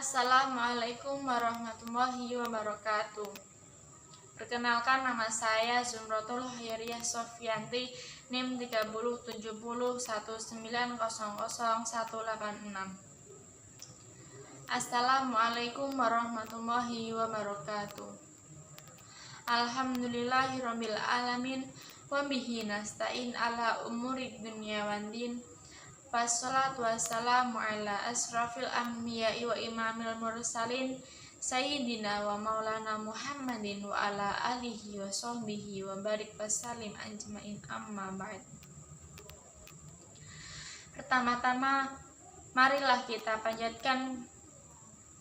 Assalamualaikum warahmatullahi wabarakatuh. Perkenalkan, nama saya Zumratul Khairiyah Sofyanti, NIM 307019000186. Assalamualaikum warahmatullahi wabarakatuh. Alhamdulillahirabbil alamin wa bihi nasta'in ala umurid dunya waddin. Wassalatu wassalamu ala asrafil anbiya'i wa imamil mursalin Sayyidina wa maulana Muhammadin wa ala alihi wa sahbihi wa barik wasallim ajmain, amma ba'd. Pertama-tama, marilah kita panjatkan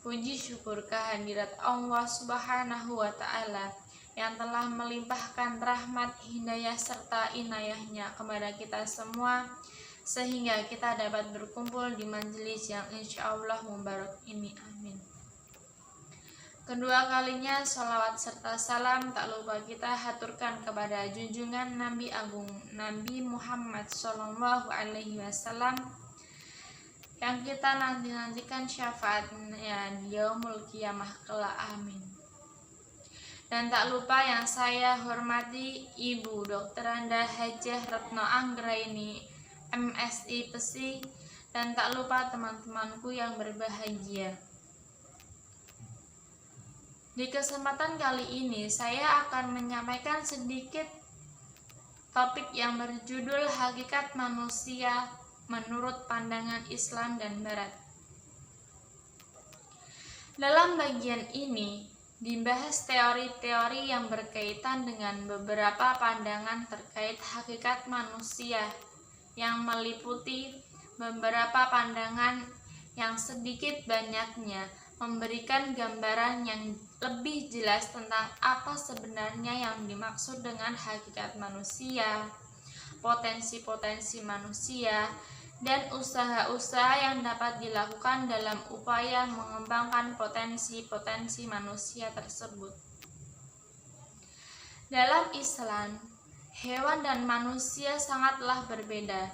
puji syukur kehadirat Allah Subhanahu wa ta'ala yang telah melimpahkan rahmat, hidayah serta inayahnya kepada kita semua, sehingga kita dapat berkumpul di majelis yang insya Allah mubarak ini, amin. Kedua kalinya sholawat serta salam tak lupa kita haturkan kepada junjungan Nabi Agung Nabi Muhammad SAW yang kita nantikan syafaatnya di yaumul qiyamah kelak, amin. Dan tak lupa yang saya hormati Ibu Dr. Anda Hajah Retno Anggraini MSI PSI, dan tak lupa teman-temanku yang berbahagia. Di kesempatan kali ini saya akan menyampaikan sedikit topik yang berjudul Hakikat Manusia menurut pandangan Islam dan Barat. Dalam bagian ini dibahas teori-teori yang berkaitan dengan beberapa pandangan terkait hakikat manusia, yang meliputi beberapa pandangan yang sedikit banyaknya memberikan gambaran yang lebih jelas tentang apa sebenarnya yang dimaksud dengan hakikat manusia, potensi-potensi manusia, dan usaha-usaha yang dapat dilakukan dalam upaya mengembangkan potensi-potensi manusia tersebut. Dalam Islam, hewan dan manusia sangatlah berbeda.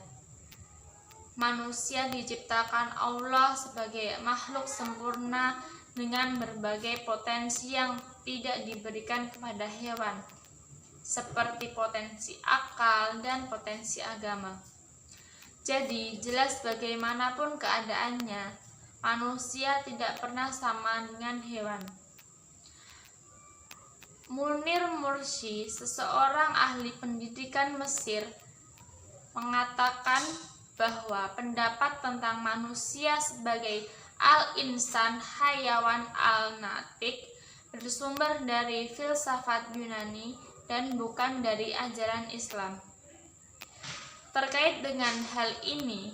Manusia diciptakan Allah sebagai makhluk sempurna dengan berbagai potensi yang tidak diberikan kepada hewan, seperti potensi akal dan potensi agama. Jadi, jelas bagaimanapun keadaannya, manusia tidak pernah sama dengan hewan. Munir Mursi, seseorang ahli pendidikan Mesir, mengatakan bahwa pendapat tentang manusia sebagai al-insan hayawan al-natik bersumber dari filsafat Yunani dan bukan dari ajaran Islam. Terkait dengan hal ini,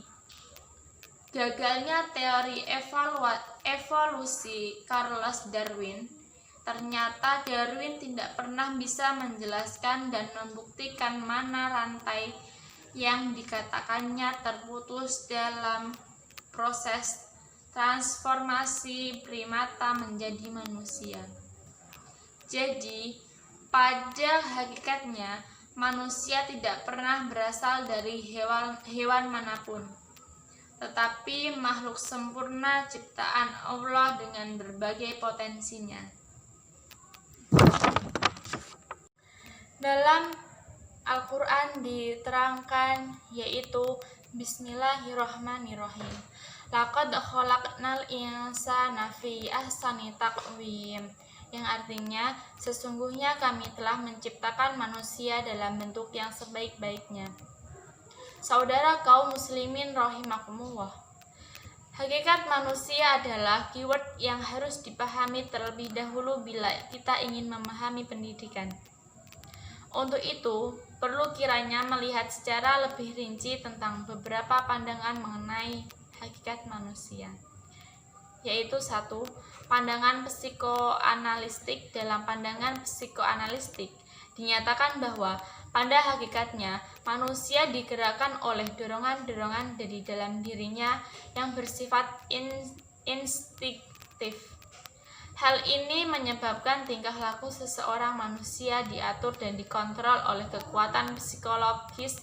gagalnya teori evolusi Charles Darwin, ternyata Darwin tidak pernah bisa menjelaskan dan membuktikan mana rantai yang dikatakannya terputus dalam proses transformasi primata menjadi manusia. Jadi, pada hakikatnya, manusia tidak pernah berasal dari hewan manapun, tetapi makhluk sempurna ciptaan Allah dengan berbagai potensinya. Dalam Al-Quran diterangkan, yaitu Bismillahirrahmanirrahim, Laqad khalaqnal insana fi ahsani taqwim, yang artinya sesungguhnya kami telah menciptakan manusia dalam bentuk yang sebaik-baiknya. Saudara kaum muslimin rahimakumullah, hakikat manusia adalah keyword yang harus dipahami terlebih dahulu bila kita ingin memahami pendidikan. Untuk itu, perlu kiranya melihat secara lebih rinci tentang beberapa pandangan mengenai hakikat manusia, yaitu 1. Pandangan psikoanalistik. Dalam pandangan psikoanalistik dinyatakan bahwa pada hakikatnya manusia digerakkan oleh dorongan-dorongan dari dalam dirinya yang bersifat instiktif. Hal ini menyebabkan tingkah laku seseorang manusia diatur dan dikontrol oleh kekuatan psikologis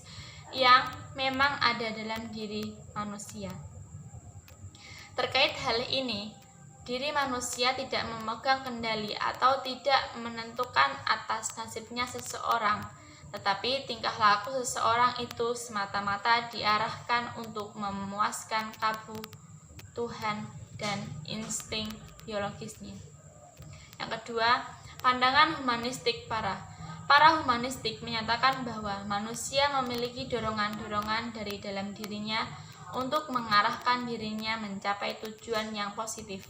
yang memang ada dalam diri manusia. Terkait hal ini, diri manusia tidak memegang kendali atau tidak menentukan atas nasibnya seseorang, tetapi tingkah laku seseorang itu semata-mata diarahkan untuk memuaskan kebutuhan dan insting biologisnya. Yang kedua, pandangan humanistik Para humanistik menyatakan bahwa manusia memiliki dorongan-dorongan dari dalam dirinya untuk mengarahkan dirinya mencapai tujuan yang positif.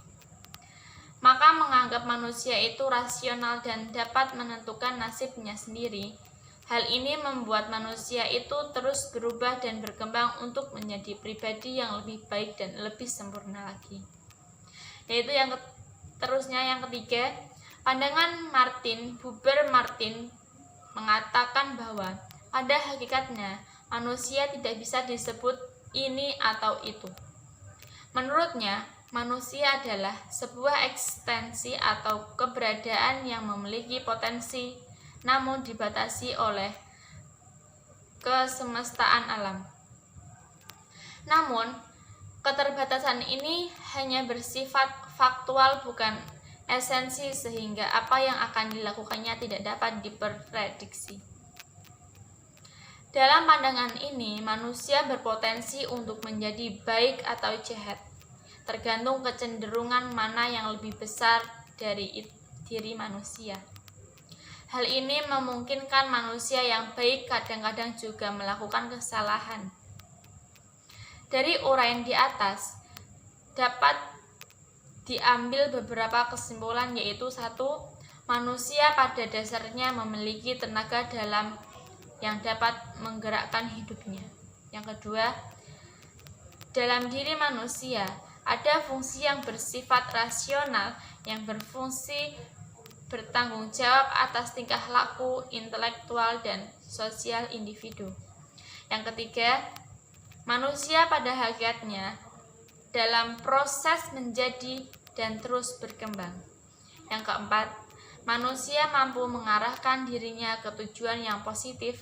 Maka menganggap manusia itu rasional dan dapat menentukan nasibnya sendiri. Hal ini membuat manusia itu terus berubah dan berkembang untuk menjadi pribadi yang lebih baik dan lebih sempurna lagi. Yaitu yang ketiga, pandangan Buber Martin mengatakan bahwa pada hakikatnya manusia tidak bisa disebut ini atau itu. Menurutnya, manusia adalah sebuah ekstensi atau keberadaan yang memiliki potensi namun dibatasi oleh kesemestaan alam. Namun, keterbatasan ini hanya bersifat faktual bukan esensi sehingga apa yang akan dilakukannya tidak dapat diprediksi. Dalam pandangan ini, manusia berpotensi untuk menjadi baik atau jahat, tergantung kecenderungan mana yang lebih besar dari diri manusia. Hal ini memungkinkan manusia yang baik kadang-kadang juga melakukan kesalahan. Dari uraian di atas, dapat diambil beberapa kesimpulan, yaitu 1. Manusia pada dasarnya memiliki tenaga dalam yang dapat menggerakkan hidupnya. Yang kedua, dalam diri manusia ada fungsi yang bersifat rasional yang berfungsi bertanggung jawab atas tingkah laku intelektual dan sosial individu. Yang ketiga, manusia pada hakikatnya dalam proses menjadi dan terus berkembang. Yang keempat, manusia mampu mengarahkan dirinya ke tujuan yang positif,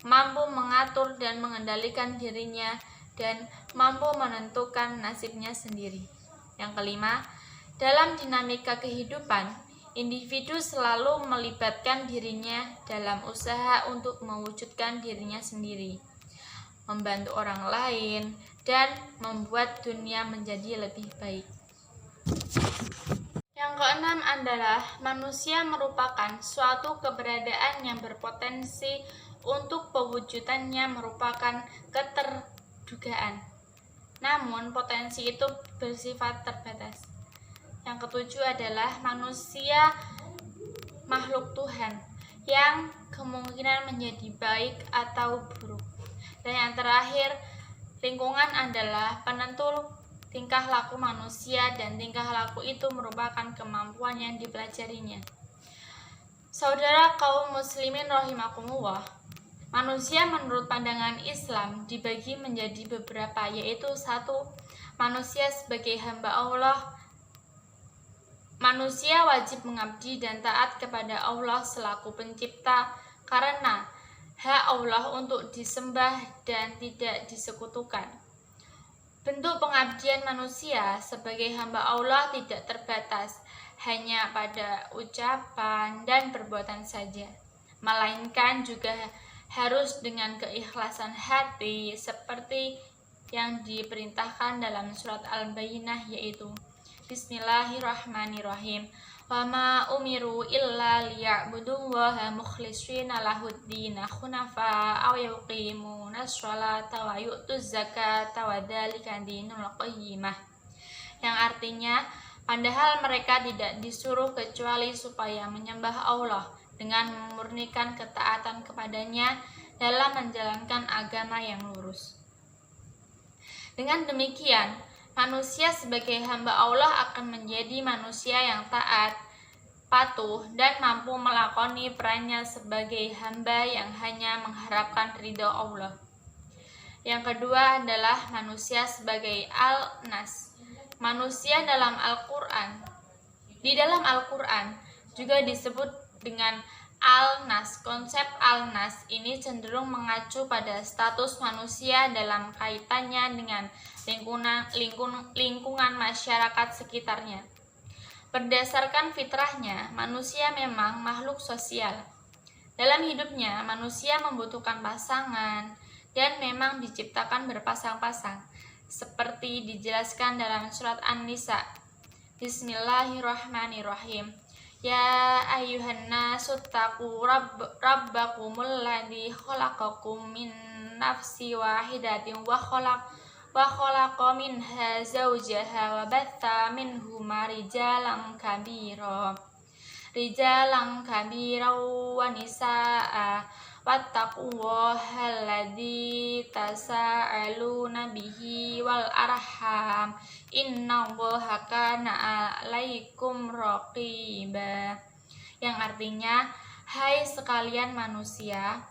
mampu mengatur dan mengendalikan dirinya, dan mampu menentukan nasibnya sendiri. Yang kelima, dalam dinamika kehidupan, individu selalu melibatkan dirinya dalam usaha untuk mewujudkan dirinya sendiri, membantu orang lain, dan membuat dunia menjadi lebih baik. Yang keenam adalah manusia merupakan suatu keberadaan yang berpotensi untuk pewujudannya merupakan keterdugaan. Namun potensi itu bersifat terbatas. Yang ketujuh adalah manusia makhluk Tuhan yang kemungkinan menjadi baik atau buruk. Dan yang terakhir, lingkungan adalah penentu tingkah laku manusia dan tingkah laku itu merupakan kemampuan yang dipelajarinya. Saudara kaum muslimin rahimakumullah, manusia menurut pandangan Islam dibagi menjadi beberapa, yaitu 1. Manusia sebagai hamba Allah. Manusia wajib mengabdi dan taat kepada Allah selaku pencipta karena hak Allah untuk disembah dan tidak disekutukan. Bentuk pengabdian manusia sebagai hamba Allah tidak terbatas hanya pada ucapan dan perbuatan saja, melainkan juga harus dengan keikhlasan hati seperti yang diperintahkan dalam surat Al-Bayyinah, yaitu Bismillahirrahmanirrahim. Wa ma umiru illa liya'budullaha mukhlishina lahuddina hunafa aw yuqimuna sholata wa yu'tuz zakata wa dzalika dinul qayyimah. Yang artinya, padahal mereka tidak disuruh kecuali supaya menyembah Allah dengan memurnikan ketaatan kepadanya dalam menjalankan agama yang lurus. Dengan demikian, manusia sebagai hamba Allah akan menjadi manusia yang taat, patuh, dan mampu melakoni perannya sebagai hamba yang hanya mengharapkan ridho Allah. Yang kedua adalah manusia sebagai al-nas. Manusia dalam Al-Quran. Di dalam Al-Quran juga disebut dengan al-nas. Konsep al-nas ini cenderung mengacu pada status manusia dalam kaitannya dengan lingkungan masyarakat sekitarnya. Berdasarkan fitrahnya, manusia memang makhluk sosial. Dalam hidupnya, manusia membutuhkan pasangan dan memang diciptakan berpasang-pasang, seperti dijelaskan dalam surat An-Nisa. Bismillahirrahmanirrahim. Ya ayyuhan nasu taqu rabbakumul ladzi khalaqakum min nafsi wahidatin wa khalaqa minha zawjaha wa batha minhuma rijalan kabira wa nisaa wattaqullaha alladzi tasaaluna bihi wal arham innallaha kana 'alaikum raqiba, yang artinya, hai sekalian manusia,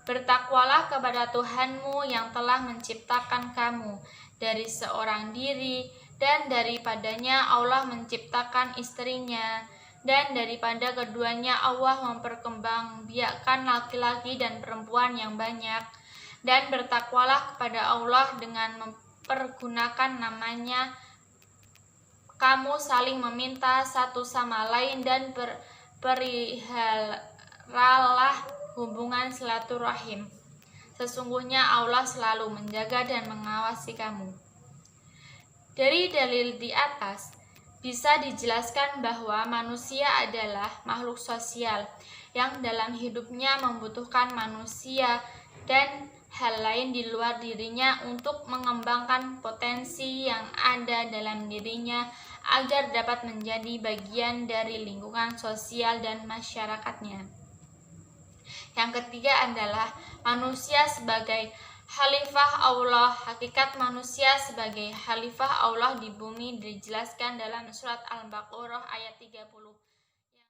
bertakwalah kepada Tuhanmu yang telah menciptakan kamu dari seorang diri, dan daripadanya Allah menciptakan istrinya, dan daripada keduanya Allah memperkembangbiakkan laki-laki dan perempuan yang banyak. Dan bertakwalah kepada Allah dengan mempergunakan namanya kamu saling meminta satu sama lain, dan perihalalah hubungan silaturahim. Sesungguhnya Allah selalu menjaga dan mengawasi kamu. Dari dalil di atas bisa dijelaskan bahwa manusia adalah makhluk sosial yang dalam hidupnya membutuhkan manusia dan hal lain di luar dirinya untuk mengembangkan potensi yang ada dalam dirinya agar dapat menjadi bagian dari lingkungan sosial dan masyarakatnya. Yang ketiga adalah manusia sebagai Khalifah Allah. Hakikat manusia sebagai Khalifah Allah di bumi dijelaskan dalam surat Al-Baqarah ayat 30.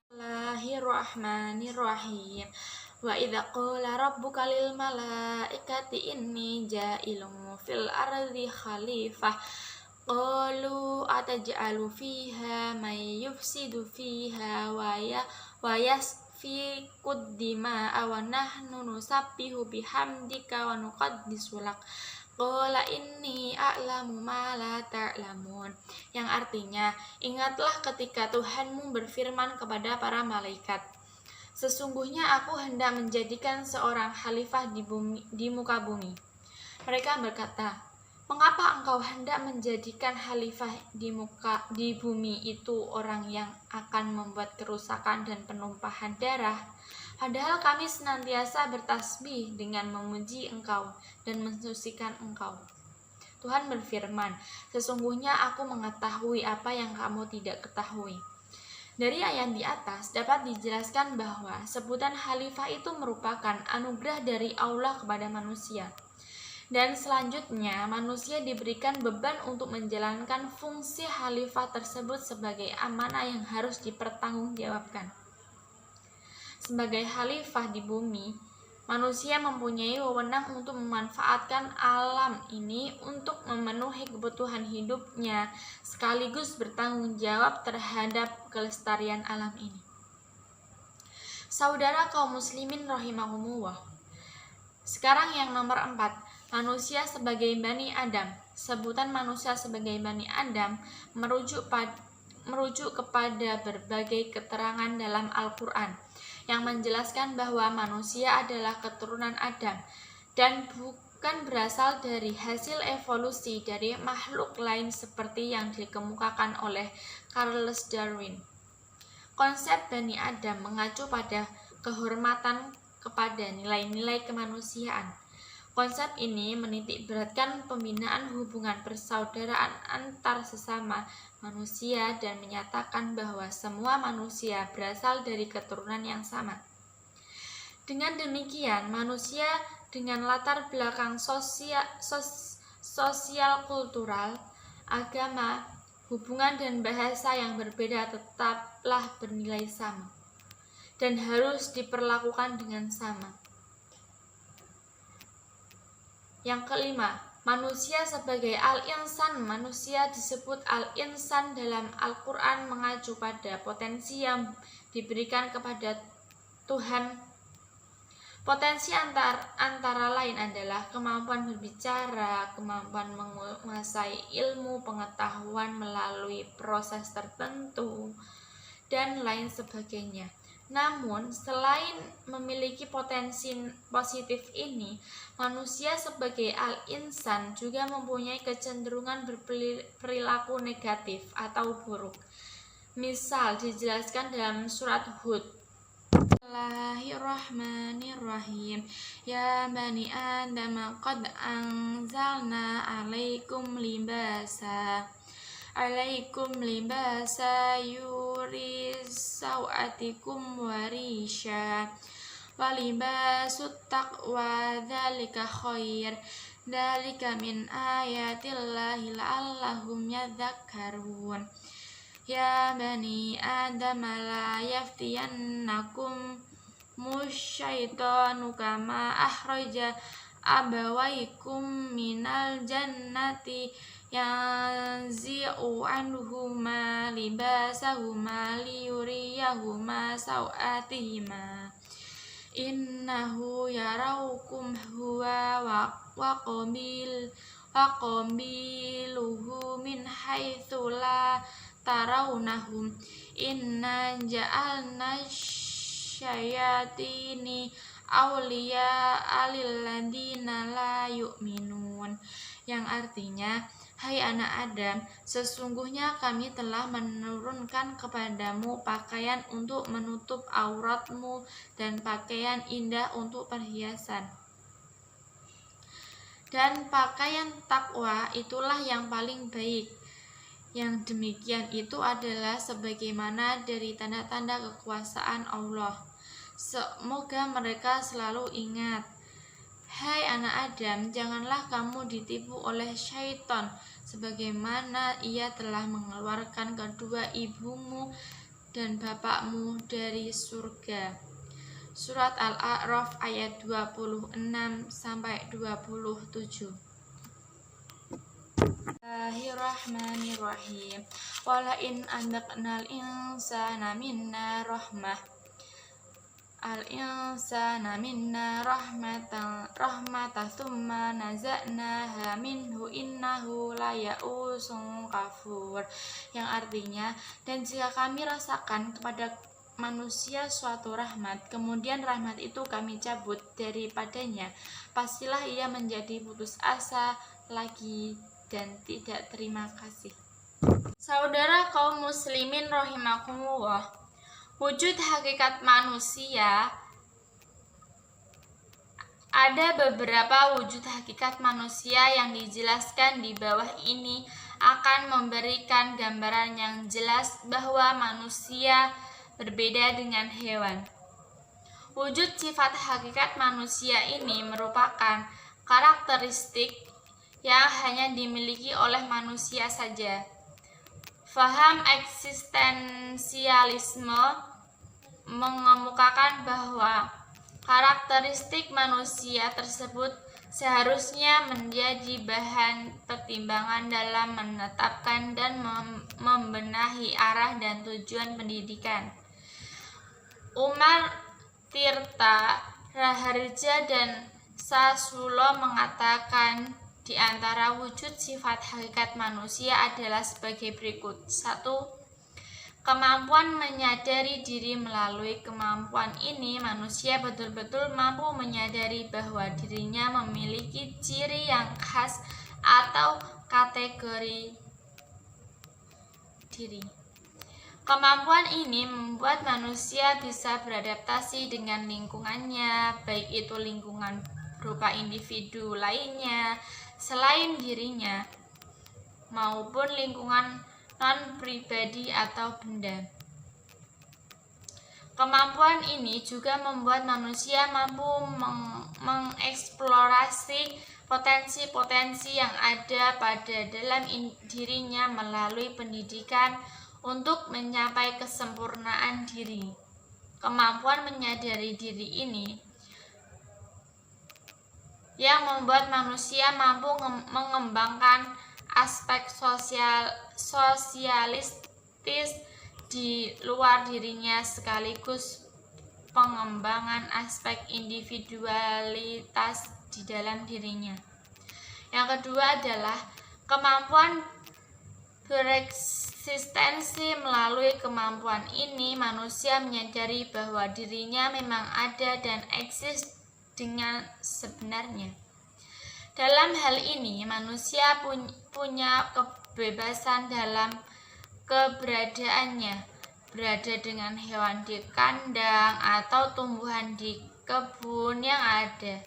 Bismillahirrahmanirrahim. Wa idza qala rabbuka lil malaikati inni ja'ilun fil ardi khalifah qalu ataj'alu fiha may yufsidu fiha wa yasfikud dima'a wa nahnu nusabbihu bihamdika wa nuqaddisu lak qala inni a'lamu ma la ta'lamun, yang artinya, ingatlah ketika Tuhanmu berfirman kepada para malaikat, sesungguhnya aku hendak menjadikan seorang khalifah di muka bumi. Mereka berkata, mengapa engkau hendak menjadikan khalifah di bumi itu orang yang akan membuat kerusakan dan penumpahan darah? Padahal kami senantiasa bertasbih dengan memuji engkau dan mensucikan engkau. Tuhan berfirman, sesungguhnya aku mengetahui apa yang kamu tidak ketahui. Dari ayat di atas dapat dijelaskan bahwa sebutan khalifah itu merupakan anugerah dari Allah kepada manusia. Dan selanjutnya, manusia diberikan beban untuk menjalankan fungsi khalifah tersebut sebagai amanah yang harus dipertanggungjawabkan. Sebagai khalifah di bumi, manusia mempunyai wewenang untuk memanfaatkan alam ini untuk memenuhi kebutuhan hidupnya, sekaligus bertanggung jawab terhadap kelestarian alam ini. Saudara kaum muslimin rahimahumullah. Sekarang yang nomor 4, manusia sebagai Bani Adam. Sebutan manusia sebagai Bani Adam merujuk kepada berbagai keterangan dalam Al-Quran yang menjelaskan bahwa manusia adalah keturunan Adam dan bukan berasal dari hasil evolusi dari makhluk lain seperti yang dikemukakan oleh Charles Darwin. Konsep Bani Adam mengacu pada kehormatan kepada nilai-nilai kemanusiaan. Konsep ini menitik beratkan pembinaan hubungan persaudaraan antar sesama manusia dan menyatakan bahwa semua manusia berasal dari keturunan yang sama. Dengan demikian, manusia dengan latar belakang sosial kultural, agama, hubungan dan bahasa yang berbeda tetaplah bernilai sama dan harus diperlakukan dengan sama. Yang kelima, manusia sebagai al-insan. Manusia disebut al-insan dalam Al-Quran mengacu pada potensi yang diberikan kepada Tuhan Potensi antara lain adalah kemampuan berbicara, kemampuan menguasai ilmu pengetahuan melalui proses tertentu, dan lain sebagainya. Namun, selain memiliki potensi positif ini, manusia sebagai al-insan juga mempunyai kecenderungan berperilaku negatif atau buruk. Misal dijelaskan dalam surat Hud. Bismillahirrahmanirrahim. Ya bani Adam qad anzalna alaikum libasa yuri sawatikum warisha wa libasut taqwa dzalika khair dzalika min ayatillahi la'allahum yadhakkarun. Ya bani Adam la yaftiyannakum musyaitanu kama akhraja abawaikum minal jannati yanzi'u anhuma libasahuma liyuriyahuma sawatihima innahu yarawkum huwa wa qabiluhu min haitsu la tarawnahum inna ja'alna syayatini awliya alilladina la yu'minun, yang artinya, hai anak Adam, sesungguhnya kami telah menurunkan kepadamu pakaian untuk menutup auratmu dan pakaian indah untuk perhiasan. Dan pakaian takwa itulah yang paling baik. Yang demikian itu adalah sebagaimana dari tanda-tanda kekuasaan Allah. Semoga mereka selalu ingat. Hai anak Adam, janganlah kamu ditipu oleh syaitan, sebagaimana ia telah mengeluarkan kedua ibumu dan bapakmu dari surga. Surat Al-A'raf ayat 26-27. Bismillahirrahmanirrahim. Wala in andaqnal insana minna rahmah rahmatan thumma naza'naha minhu innahu laya'usun kafur, yang artinya, dan jika kami rasakan kepada manusia suatu rahmat, kemudian rahmat itu kami cabut daripadanya, pastilah ia menjadi putus asa lagi dan tidak terima kasih. Saudara kaum muslimin rahimakumullah, wujud hakikat manusia, ada beberapa wujud hakikat manusia yang dijelaskan di bawah ini akan memberikan gambaran yang jelas bahwa manusia berbeda dengan hewan. Wujud sifat hakikat manusia ini merupakan karakteristik yang hanya dimiliki oleh manusia saja. Faham eksistensialisme mengemukakan bahwa karakteristik manusia tersebut seharusnya menjadi bahan pertimbangan dalam menetapkan dan membenahi arah dan tujuan pendidikan. Umar Tirta Raharja dan Sasulo mengatakan di antara wujud sifat hakikat manusia adalah sebagai berikut. 1. Kemampuan menyadari diri. Melalui kemampuan ini, manusia betul-betul mampu menyadari bahwa dirinya memiliki ciri yang khas atau kategori diri. Kemampuan ini membuat manusia bisa beradaptasi dengan lingkungannya, baik itu lingkungan berupa individu lainnya selain dirinya, maupun lingkungan non-pribadi atau benda. Kemampuan ini juga membuat manusia mampu mengeksplorasi potensi-potensi yang ada pada dalam dirinya melalui pendidikan untuk mencapai kesempurnaan diri. Kemampuan menyadari diri ini yang membuat manusia mampu mengembangkan aspek sosialistis di luar dirinya sekaligus pengembangan aspek individualitas di dalam dirinya. Yang kedua adalah kemampuan bereksistensi. Melalui kemampuan ini, manusia menyadari bahwa dirinya memang ada dan eksis dengan sebenarnya. Dalam hal ini, manusia punya kebebasan dalam keberadaannya, berada dengan hewan di kandang atau tumbuhan di kebun yang ada,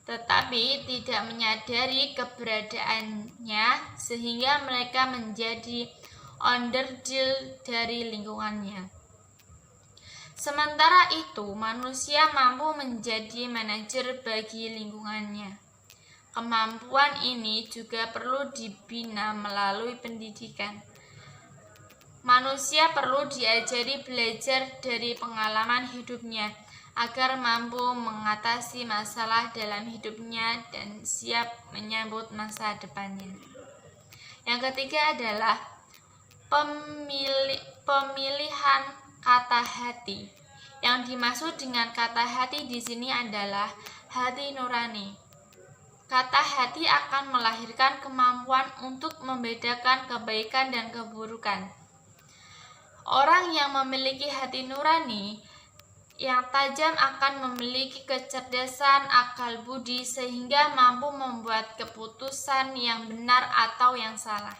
tetapi tidak menyadari keberadaannya sehingga mereka menjadi onderdil dari lingkungannya. Sementara itu, manusia mampu menjadi manajer bagi lingkungannya. Kemampuan ini juga perlu dibina melalui pendidikan. Manusia perlu diajari belajar dari pengalaman hidupnya agar mampu mengatasi masalah dalam hidupnya dan siap menyambut masa depannya. Yang ketiga adalah pemilihan kata hati. Yang dimaksud dengan kata hati di sini adalah hati nurani. Kata hati akan melahirkan kemampuan untuk membedakan kebaikan dan keburukan. Orang yang memiliki hati nurani yang tajam akan memiliki kecerdasan akal budi sehingga mampu membuat keputusan yang benar atau yang salah.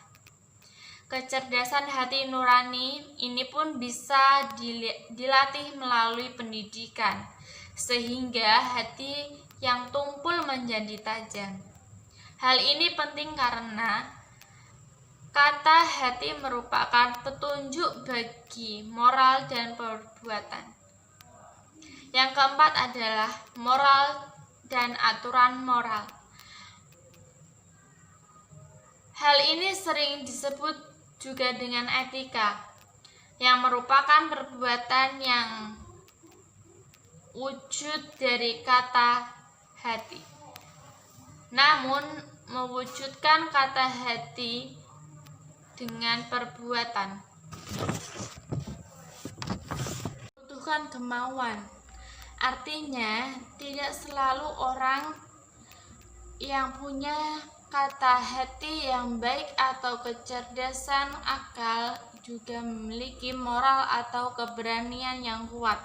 Kecerdasan hati nurani ini pun bisa dilatih melalui pendidikan, sehingga hati yang tumpul menjadi tajam. Hal ini penting karena kata hati merupakan petunjuk bagi moral dan perbuatan. Yang keempat adalah moral dan aturan moral. Hal ini sering disebut juga dengan etika, yang merupakan perbuatan yang wujud dari kata hati. Namun, mewujudkan kata hati dengan perbuatan membutuhkan kemauan. Artinya, tidak selalu orang yang punya kata hati yang baik atau kecerdasan akal juga memiliki moral atau keberanian yang kuat.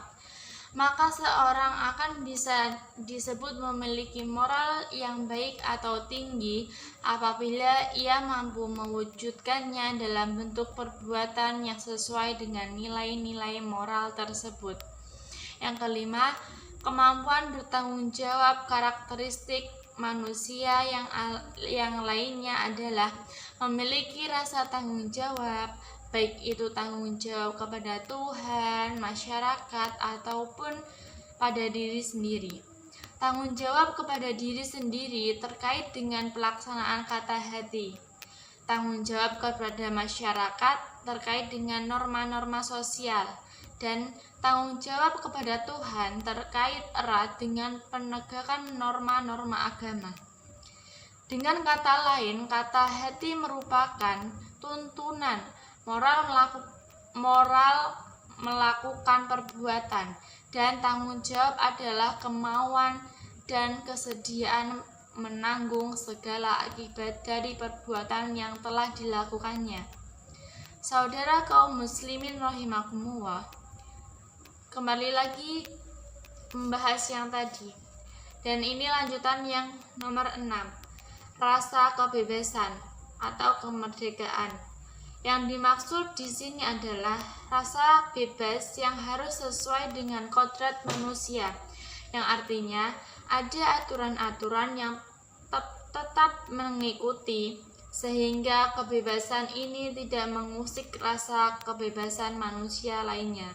Maka seorang akan bisa disebut memiliki moral yang baik atau tinggi apabila ia mampu mewujudkannya dalam bentuk perbuatan yang sesuai dengan nilai-nilai moral tersebut. Yang kelima, kemampuan bertanggung jawab. Karakteristik manusia yang lainnya adalah memiliki rasa tanggung jawab, baik itu tanggung jawab kepada Tuhan, masyarakat, ataupun pada diri sendiri. Tanggung jawab kepada diri sendiri terkait dengan pelaksanaan kata hati. Tanggung jawab kepada masyarakat terkait dengan norma-norma sosial. Dan tanggung jawab kepada Tuhan terkait erat dengan penegakan norma-norma agama. Dengan kata lain, kata hati merupakan tuntunan moral melakukan perbuatan, dan tanggung jawab adalah kemauan dan kesediaan menanggung segala akibat dari perbuatan yang telah dilakukannya. Saudara kaum muslimin rahimakumullah, kembali lagi membahas yang tadi, dan ini lanjutan yang nomor 6, rasa kebebasan atau kemerdekaan. Yang dimaksud di sini adalah rasa bebas yang harus sesuai dengan kodrat manusia, yang artinya ada aturan-aturan yang tetap mengikuti, sehingga kebebasan ini tidak mengusik rasa kebebasan manusia lainnya.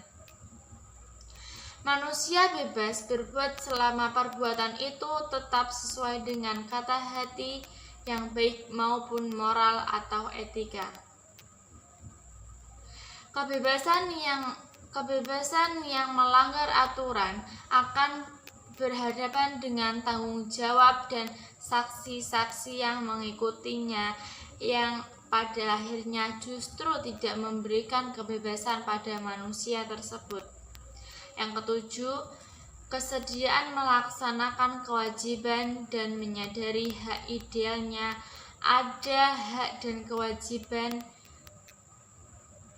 Manusia bebas berbuat selama perbuatan itu tetap sesuai dengan kata hati yang baik maupun moral atau etika. Kebebasan yang melanggar aturan akan berhadapan dengan tanggung jawab dan saksi-saksi yang mengikutinya, yang pada akhirnya justru tidak memberikan kebebasan pada manusia tersebut. Yang ketujuh, kesediaan melaksanakan kewajiban dan menyadari hak idealnya. Ada hak dan kewajiban.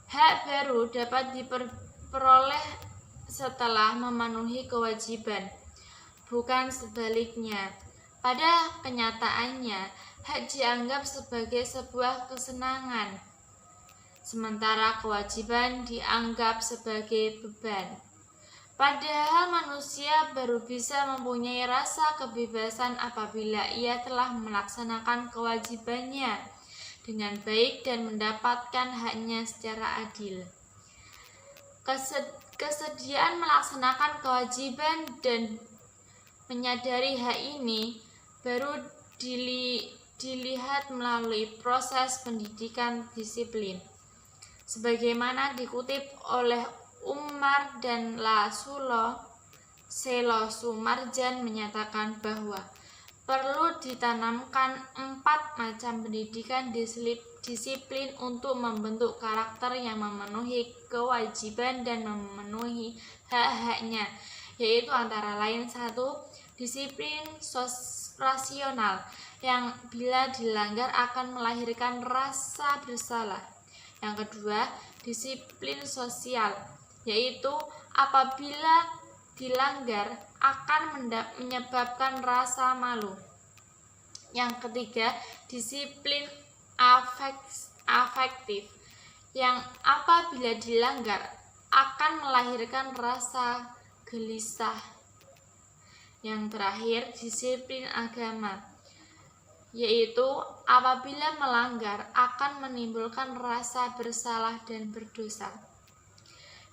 Hak baru dapat diperoleh setelah memenuhi kewajiban, bukan sebaliknya. Pada kenyataannya, hak dianggap sebagai sebuah kesenangan, sementara kewajiban dianggap sebagai beban. Padahal manusia baru bisa mempunyai rasa kebebasan apabila ia telah melaksanakan kewajibannya dengan baik dan mendapatkan haknya secara adil. Kesediaan melaksanakan kewajiban dan menyadari hak ini baru dilihat melalui proses pendidikan disiplin. Sebagaimana dikutip oleh Umar dan Selo Sumarjan menyatakan bahwa perlu ditanamkan 4 macam pendidikan disiplin untuk membentuk karakter yang memenuhi kewajiban dan memenuhi hak-haknya, yaitu antara lain 1. Disiplin rasional yang bila dilanggar akan melahirkan rasa bersalah. Yang kedua, disiplin sosial, yaitu apabila dilanggar akan menyebabkan rasa malu. Yang ketiga, disiplin afektif, yang apabila dilanggar akan melahirkan rasa gelisah. Yang terakhir, disiplin agama, yaitu apabila melanggar akan menimbulkan rasa bersalah dan berdosa.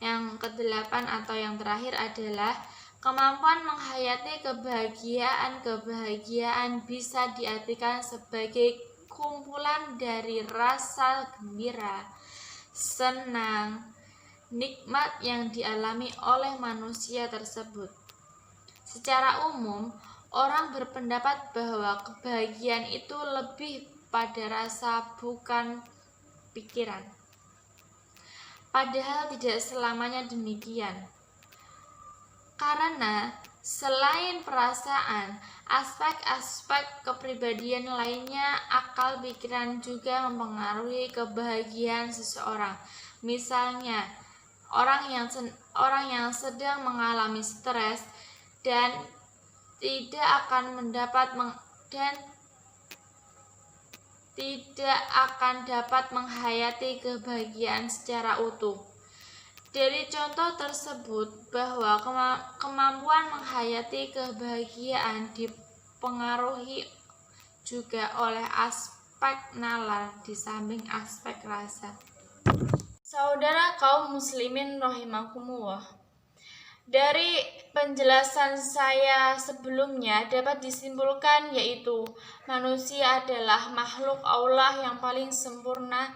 Yang kedelapan atau yang terakhir adalah kemampuan menghayati kebahagiaan bisa diartikan sebagai kumpulan dari rasa gembira, senang, nikmat yang dialami oleh manusia tersebut. Secara umum, orang berpendapat bahwa kebahagiaan itu lebih pada rasa bukan pikiran. Padahal tidak selamanya demikian. Karena selain perasaan, aspek-aspek kepribadian lainnya, akal pikiran juga mempengaruhi kebahagiaan seseorang. Misalnya, orang yang sedang mengalami stres dan tidak akan dapat menghayati kebahagiaan secara utuh. Dari contoh tersebut bahwa kemampuan menghayati kebahagiaan dipengaruhi juga oleh aspek nalar di samping aspek rasa. Saudara kaum muslimin rahimakumullah, dari penjelasan saya sebelumnya dapat disimpulkan yaitu manusia adalah makhluk Allah yang paling sempurna,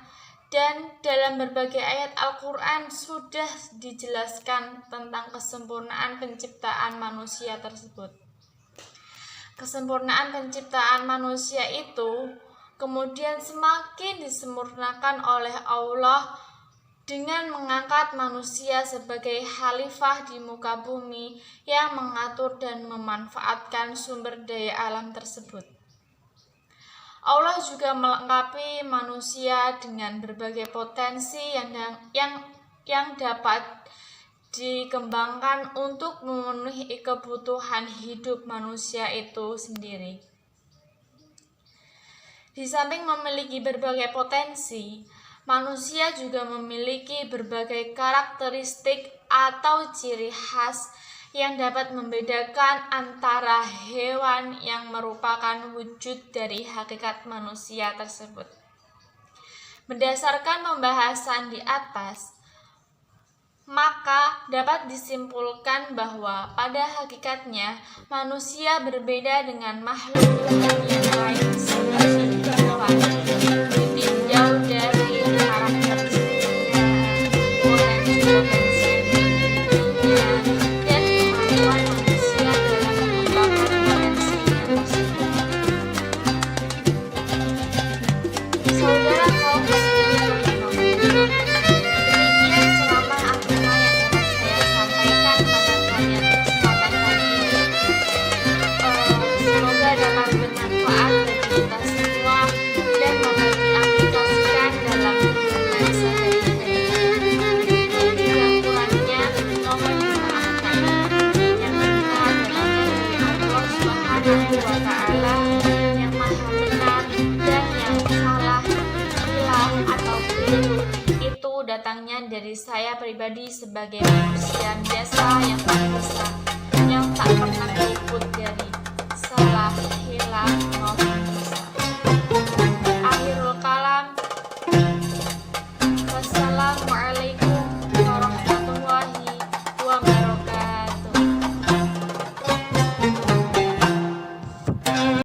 dan dalam berbagai ayat Al-Quran sudah dijelaskan tentang kesempurnaan penciptaan manusia tersebut. Kesempurnaan penciptaan manusia itu kemudian semakin disempurnakan oleh Allah dengan mengangkat manusia sebagai khalifah di muka bumi yang mengatur dan memanfaatkan sumber daya alam tersebut. Allah juga melengkapi manusia dengan berbagai potensi yang dapat dikembangkan untuk memenuhi kebutuhan hidup manusia itu sendiri. Di samping memiliki berbagai potensi, manusia juga memiliki berbagai karakteristik atau ciri khas yang dapat membedakan antara hewan yang merupakan wujud dari hakikat manusia tersebut. Berdasarkan pembahasan di atas, maka dapat disimpulkan bahwa pada hakikatnya manusia berbeda dengan makhluk yang lain seperti hewan, ditinjau dari karakteristiknya, potensi-potensi saudara kaum muslimin, demikian ceramah agama yang dapat saya sampaikan pada datangnya dari saya pribadi sebagai manusia biasa yang tak bersalah.